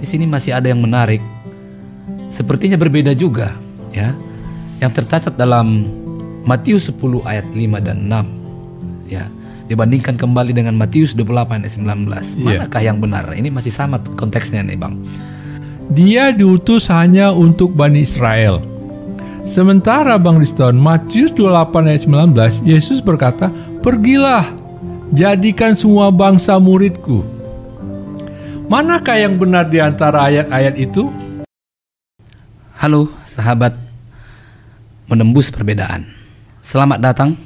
di sini masih ada yang menarik. Sepertinya berbeda juga, ya. Yang tercatat dalam Matius 10 ayat 5 dan 6, ya. Dibandingkan kembali dengan Matius 28 ayat 19. Manakah yang benar? Ini masih sama konteksnya nih, Bang. Dia diutus hanya untuk Bani Israel. Sementara Bang Riston, Matius 28 ayat 19, Yesus berkata, "Pergilah, jadikan semua bangsa muridku." Manakah yang benar di antara ayat-ayat itu? Halo sahabat menembus perbedaan. Selamat datang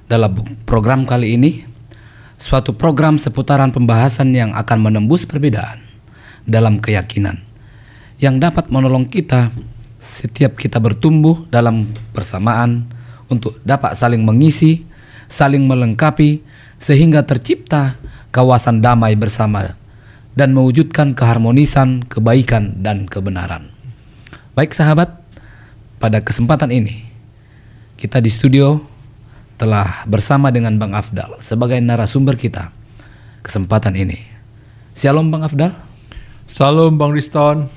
dalam program kali ini. Suatu program seputaran pembahasan yang akan menembus perbedaan dalam keyakinan, yang dapat menolong kita setiap kita bertumbuh dalam persamaan untuk dapat saling mengisi, saling melengkapi, sehingga tercipta kawasan damai bersama dan mewujudkan keharmonisan, kebaikan, dan kebenaran. Baik sahabat, pada kesempatan ini kita di studio telah bersama dengan Bang Afdal sebagai narasumber kita kesempatan ini. Shalom Bang Afdal. Salam Bang Riston.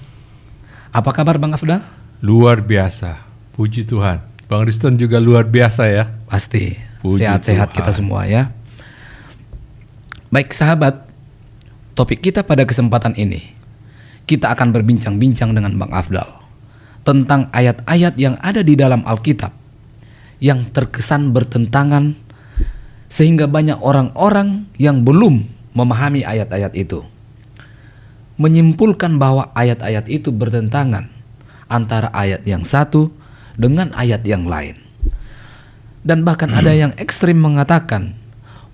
Apa kabar Bang Afdal? Luar biasa, puji Tuhan. Bang Riston juga luar biasa ya. Pasti, Puji sehat-sehat Tuhan. kita semua ya. Baik sahabat, topik kita pada kesempatan ini, kita akan berbincang-bincang dengan Bang Afdal tentang ayat-ayat yang ada di dalam Alkitab yang terkesan bertentangan, sehingga banyak orang-orang yang belum memahami ayat-ayat itu, menyimpulkan bahwa ayat-ayat itu bertentangan antara ayat yang satu dengan ayat yang lain. Dan bahkan ada yang ekstrim mengatakan,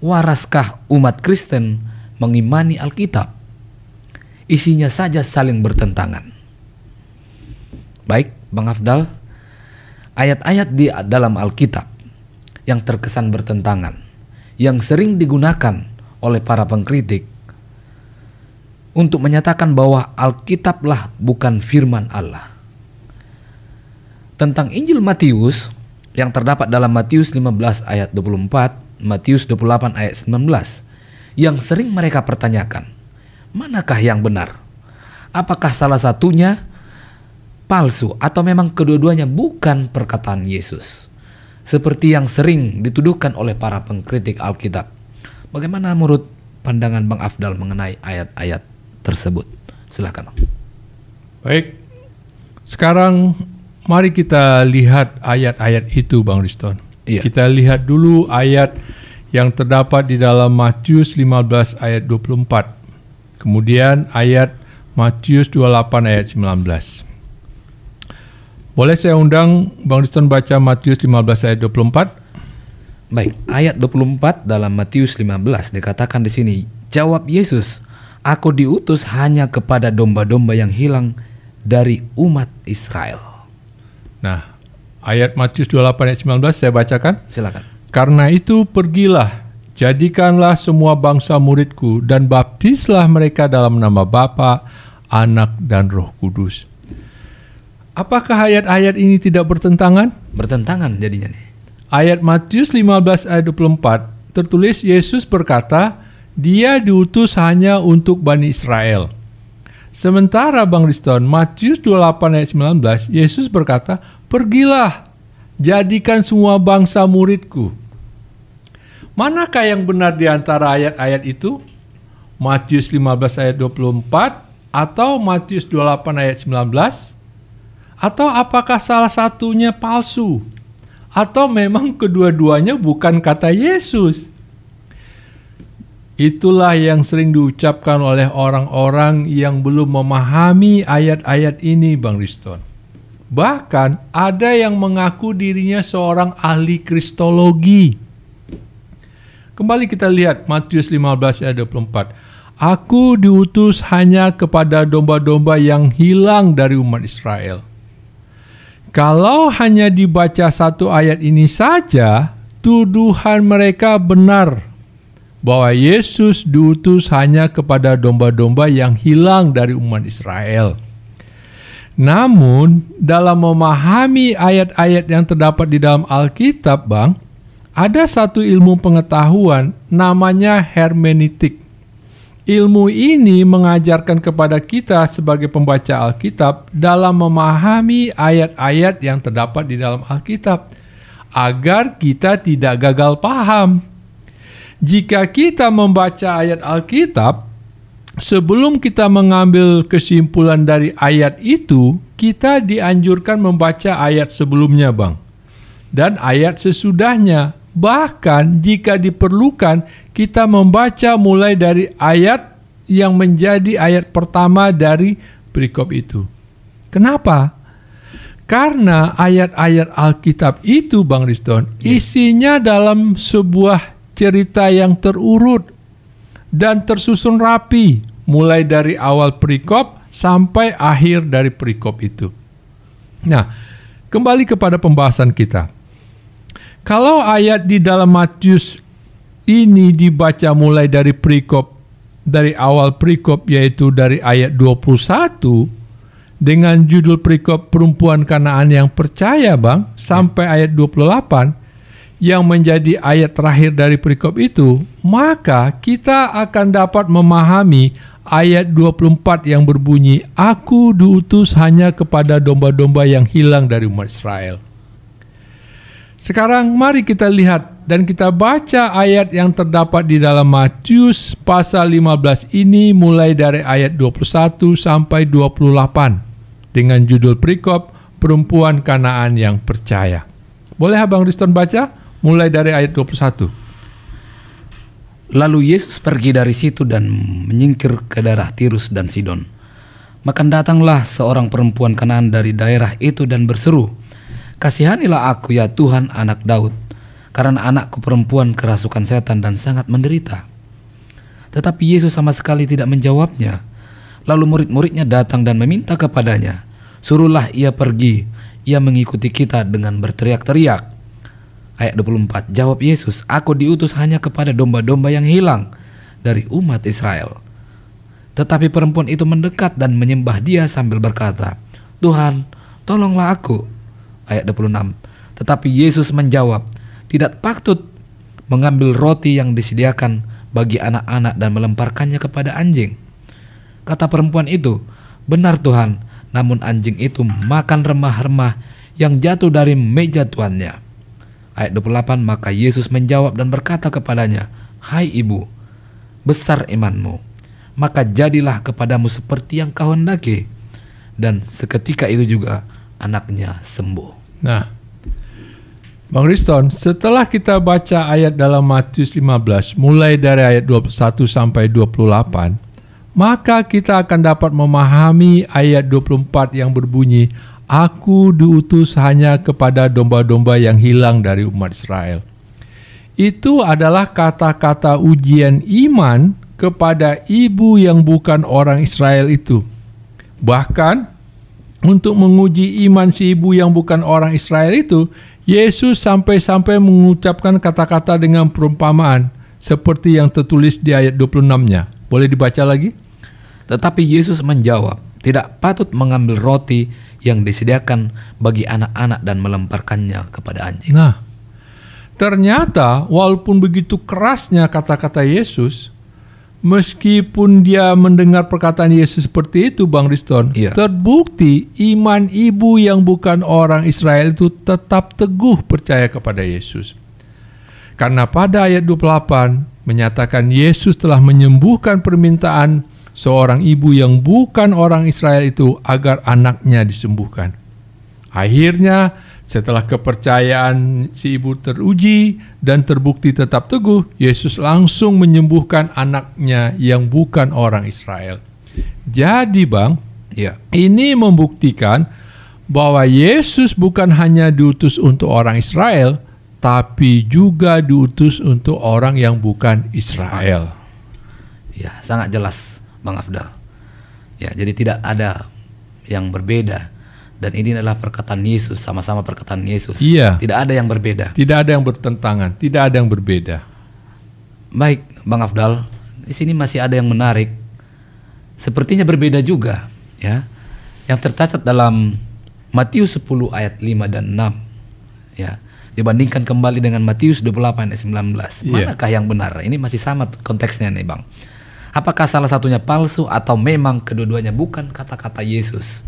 waraskah umat Kristen mengimani Alkitab? Isinya saja saling bertentangan. Baik, Bang Afdal, ayat-ayat di dalam Alkitab yang terkesan bertentangan, yang sering digunakan oleh para pengkritik untuk menyatakan bahwa Alkitablah bukan firman Allah. Tentang Injil Matius yang terdapat dalam Matius 15 ayat 24, Matius 28 ayat 19, yang sering mereka pertanyakan, manakah yang benar? Apakah salah satunya palsu atau memang kedua-duanya bukan perkataan Yesus? Seperti yang sering dituduhkan oleh para pengkritik Alkitab. Bagaimana menurut pandangan Bang Afdal mengenai ayat-ayat tersebut? Silakan, Bang. Baik, sekarang mari kita lihat ayat-ayat itu, Bang Riston. Iya. Kita lihat dulu ayat yang terdapat di dalam Matius 15 ayat 24. Kemudian ayat Matius 28 ayat 19. Boleh saya undang Bang Riston baca Matius 15 ayat 24? Baik, ayat 24 dalam Matius 15 dikatakan di sini, jawab Yesus, "Aku diutus hanya kepada domba-domba yang hilang dari umat Israel." Nah, ayat Matius 28 ayat 19 saya bacakan. Silakan. Karena itu pergilah, jadikanlah semua bangsa muridku dan baptislah mereka dalam nama Bapa, Anak, dan Roh Kudus. Apakah ayat-ayat ini tidak bertentangan? Bertentangan jadinya nih. Ayat Matius 15 ayat 24 tertulis Yesus berkata, Dia diutus hanya untuk Bani Israel. Sementara Bang Riston, Matius 28 ayat 19, Yesus berkata, pergilah, jadikan semua bangsa muridku. Manakah yang benar di antara ayat-ayat itu? Matius 15 ayat 24 atau Matius 28 ayat 19? Atau apakah salah satunya palsu? Atau memang kedua-duanya bukan kata Yesus? Itulah yang sering diucapkan oleh orang-orang yang belum memahami ayat-ayat ini, Bang Riston. Bahkan ada yang mengaku dirinya seorang ahli kristologi. Kembali kita lihat Matius 15 ayat 24. Aku diutus hanya kepada domba-domba yang hilang dari umat Israel. Kalau hanya dibaca satu ayat ini saja, tuduhan mereka benar bahwa Yesus diutus hanya kepada domba-domba yang hilang dari umat Israel. Namun, dalam memahami ayat-ayat yang terdapat di dalam Alkitab, Bang, ada satu ilmu pengetahuan namanya hermeneutik Ilmu ini mengajarkan kepada kita sebagai pembaca Alkitab dalam memahami ayat-ayat yang terdapat di dalam Alkitab, agar kita tidak gagal paham. Jika kita membaca ayat Alkitab, sebelum kita mengambil kesimpulan dari ayat itu, kita dianjurkan membaca ayat sebelumnya, Bang, dan ayat sesudahnya. Bahkan jika diperlukan, kita membaca mulai dari ayat yang menjadi ayat pertama dari perikop itu. Kenapa? Karena ayat-ayat Alkitab itu, Bang Riston, isinya dalam sebuah cerita yang terurut dan tersusun rapi, mulai dari awal perikop sampai akhir dari perikop itu. Nah, kembali kepada pembahasan kita. Kalau ayat di dalam Matius ini dibaca mulai dari perikop, dari awal perikop, yaitu dari ayat 21 dengan judul perikop perempuan Kanaan yang percaya, Bang, sampai ayat 28 yang menjadi ayat terakhir dari perikop itu, maka kita akan dapat memahami ayat 24 yang berbunyi, "Aku diutus hanya kepada domba-domba yang hilang dari umat Israel." Sekarang mari kita lihat dan kita baca ayat yang terdapat di dalam Matius pasal 15 ini mulai dari ayat 21 sampai 28 dengan judul perikop perempuan Kanaan yang percaya. Boleh Abang Riston baca mulai dari ayat 21? Lalu Yesus pergi dari situ dan menyingkir ke daerah Tirus dan Sidon. Maka datanglah seorang perempuan Kanaan dari daerah itu dan berseru, "Kasihanilah aku ya Tuhan, anak Daud, karena anakku perempuan kerasukan setan dan sangat menderita." Tetapi Yesus sama sekali tidak menjawabnya. Lalu murid-muridnya datang dan meminta kepadanya, "Suruhlah ia pergi, ia mengikuti kita," dengan berteriak-teriak. Ayat 24, jawab Yesus, "Aku diutus hanya kepada domba-domba yang hilang dari umat Israel." Tetapi perempuan itu mendekat dan menyembah Dia sambil berkata, "Tuhan, tolonglah aku." Ayat 26, tetapi Yesus menjawab, "Tidak patut mengambil roti yang disediakan bagi anak-anak dan melemparkannya kepada anjing." Kata perempuan itu, "Benar Tuhan, namun anjing itu makan remah-remah yang jatuh dari meja tuannya." Ayat 28, maka Yesus menjawab dan berkata kepadanya, "Hai ibu, besar imanmu, maka jadilah kepadamu seperti yang kau hendaki." Dan seketika itu juga anaknya sembuh. Nah, Bang Riston, setelah kita baca ayat dalam Matius 15 mulai dari ayat 21 sampai 28, maka kita akan dapat memahami ayat 24 yang berbunyi, "Aku diutus hanya kepada domba-domba yang hilang dari umat Israel." Itu adalah kata-kata ujian iman kepada ibu yang bukan orang Israel itu. Bahkan untuk menguji iman si ibu yang bukan orang Israel itu, Yesus sampai-sampai mengucapkan kata-kata dengan perumpamaan seperti yang tertulis di ayat 26-nya. Boleh dibaca lagi? Tetapi Yesus menjawab, "Tidak patut mengambil roti yang disediakan bagi anak-anak dan melemparkannya kepada anjing." Nah, ternyata walaupun begitu kerasnya kata-kata Yesus, meskipun dia mendengar perkataan Yesus seperti itu, Bang Riston, terbukti iman ibu yang bukan orang Israel itu tetap teguh percaya kepada Yesus. Karena pada ayat 28 menyatakan Yesus telah menyembuhkan permintaan seorang ibu yang bukan orang Israel itu agar anaknya disembuhkan. Akhirnya, setelah kepercayaan si ibu teruji dan terbukti tetap teguh, Yesus langsung menyembuhkan anaknya yang bukan orang Israel. Jadi Bang, ini membuktikan bahwa Yesus bukan hanya diutus untuk orang Israel, tapi juga diutus untuk orang yang bukan Israel. Ya, sangat jelas Bang Afdal. Ya, jadi tidak ada yang berbeda. Dan ini adalah perkataan Yesus, sama-sama perkataan Yesus. Iya. Tidak ada yang berbeda. Tidak ada yang bertentangan, tidak ada yang berbeda. Baik, Bang Afdal, di sini masih ada yang menarik. Sepertinya berbeda juga, ya. Yang tercatat dalam Matius 10 ayat 5 dan 6. Ya. Dibandingkan kembali dengan Matius 28 ayat 19. Manakah yang benar? Ini masih sama konteksnya nih, Bang. Apakah salah satunya palsu atau memang kedua-duanya bukan kata-kata Yesus?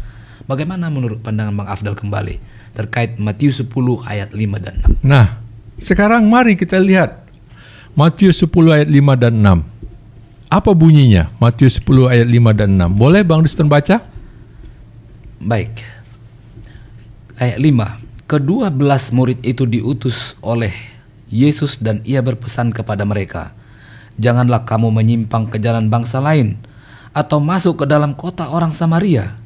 Bagaimana menurut pandangan Bang Afdal kembali terkait Matius 10 ayat 5 dan 6? Nah, sekarang mari kita lihat Matius 10 ayat 5 dan 6. Apa bunyinya? Matius 10 ayat 5 dan 6. Boleh Bang Riston baca? Baik. Ayat 5. Ke-12 murid itu diutus oleh Yesus dan ia berpesan kepada mereka, janganlah kamu menyimpang ke jalan bangsa lain atau masuk ke dalam kota orang Samaria,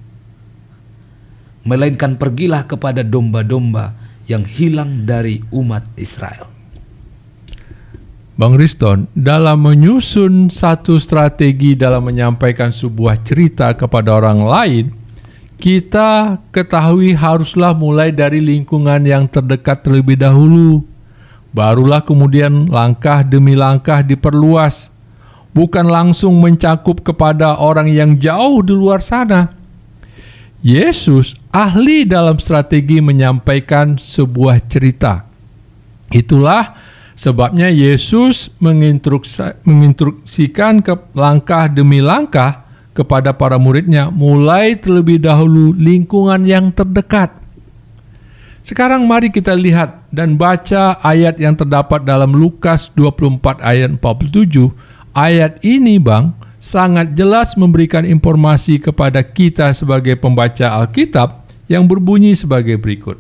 melainkan pergilah kepada domba-domba yang hilang dari umat Israel. Bang Riston, dalam menyusun satu strategi dalam menyampaikan sebuah cerita kepada orang lain, kita ketahui haruslah mulai dari lingkungan yang terdekat terlebih dahulu. Barulah kemudian langkah demi langkah diperluas. Bukan langsung mencakup kepada orang yang jauh di luar sana. Yesus ahli dalam strategi menyampaikan sebuah cerita. Itulah sebabnya Yesus menginstruksikan ke langkah demi langkah kepada para muridnya, mulai terlebih dahulu lingkungan yang terdekat. Sekarang mari kita lihat dan baca ayat yang terdapat dalam Lukas 24 ayat 47. Ayat ini Bang, sangat jelas memberikan informasi kepada kita sebagai pembaca Alkitab yang berbunyi sebagai berikut.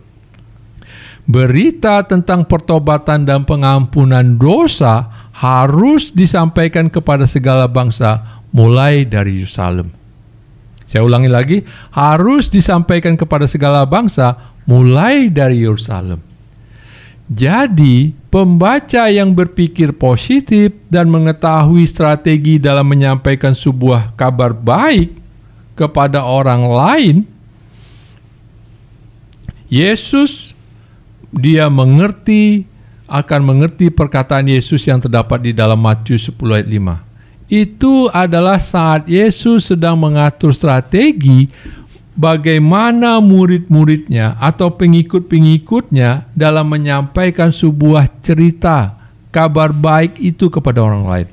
Berita tentang pertobatan dan pengampunan dosa harus disampaikan kepada segala bangsa mulai dari Yerusalem. Saya ulangi lagi, harus disampaikan kepada segala bangsa mulai dari Yerusalem. Jadi, pembaca yang berpikir positif dan mengetahui strategi dalam menyampaikan sebuah kabar baik kepada orang lain, Yesus dia akan mengerti perkataan Yesus yang terdapat di dalam Matius 10 ayat 5. Itu adalah saat Yesus sedang mengatur strategi bagaimana murid-muridnya atau pengikut-pengikutnya dalam menyampaikan sebuah cerita kabar baik itu kepada orang lain.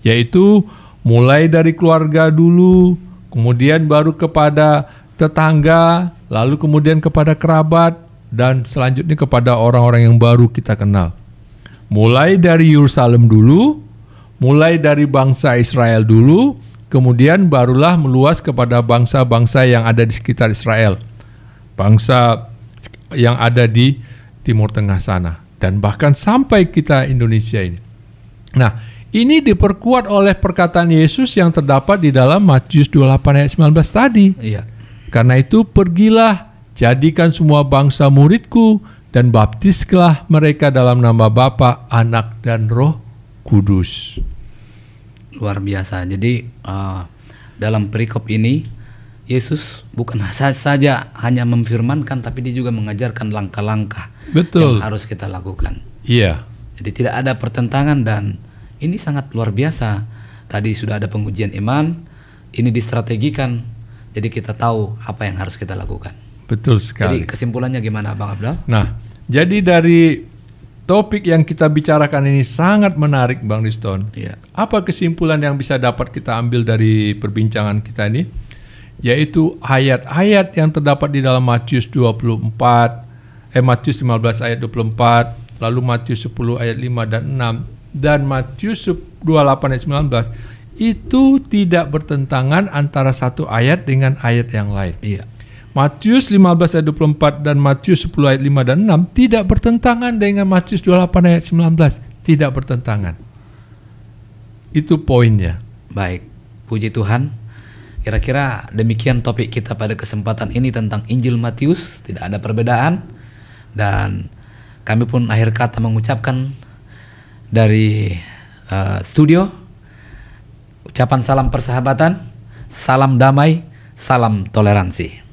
Yaitu mulai dari keluarga dulu, kemudian baru kepada tetangga, lalu kemudian kepada kerabat, dan selanjutnya kepada orang-orang yang baru kita kenal. Mulai dari Yerusalem dulu, mulai dari bangsa Israel dulu, kemudian barulah meluas kepada bangsa-bangsa yang ada di sekitar Israel, bangsa yang ada di Timur Tengah sana, dan bahkan sampai kita Indonesia ini. Nah, ini diperkuat oleh perkataan Yesus yang terdapat di dalam Matius 28 ayat 19 tadi. Iya. Karena itu pergilah, jadikan semua bangsa muridku, dan baptislah mereka dalam nama Bapa, Anak, dan Roh Kudus. Luar biasa. Jadi dalam perikop ini Yesus bukan saja hanya memfirmankan, tapi dia juga mengajarkan langkah-langkah yang harus kita lakukan. Iya. Jadi tidak ada pertentangan, dan ini sangat luar biasa. Tadi sudah ada pengujian iman, ini distrategikan, jadi kita tahu apa yang harus kita lakukan. Betul sekali. Jadi kesimpulannya gimana Bang Afdal? Nah, jadi dari topik yang kita bicarakan ini sangat menarik Bang Riston. Iya. Apa kesimpulan yang bisa dapat kita ambil dari perbincangan kita ini? Yaitu ayat-ayat yang terdapat di dalam Matius 15 ayat 24, lalu Matius 10 ayat 5 dan 6, dan Matius 28 ayat 19, itu tidak bertentangan antara satu ayat dengan ayat yang lain. Iya. Matius 15 ayat 24 dan Matius 10 ayat 5 dan 6 tidak bertentangan dengan Matius 28 ayat 19. Tidak bertentangan. Itu poinnya. Baik, puji Tuhan. Kira-kira demikian topik kita pada kesempatan ini tentang Injil Matius. Tidak ada perbedaan. Dan kami pun akhir kata mengucapkan dari studio, ucapan salam persahabatan, salam damai, salam toleransi.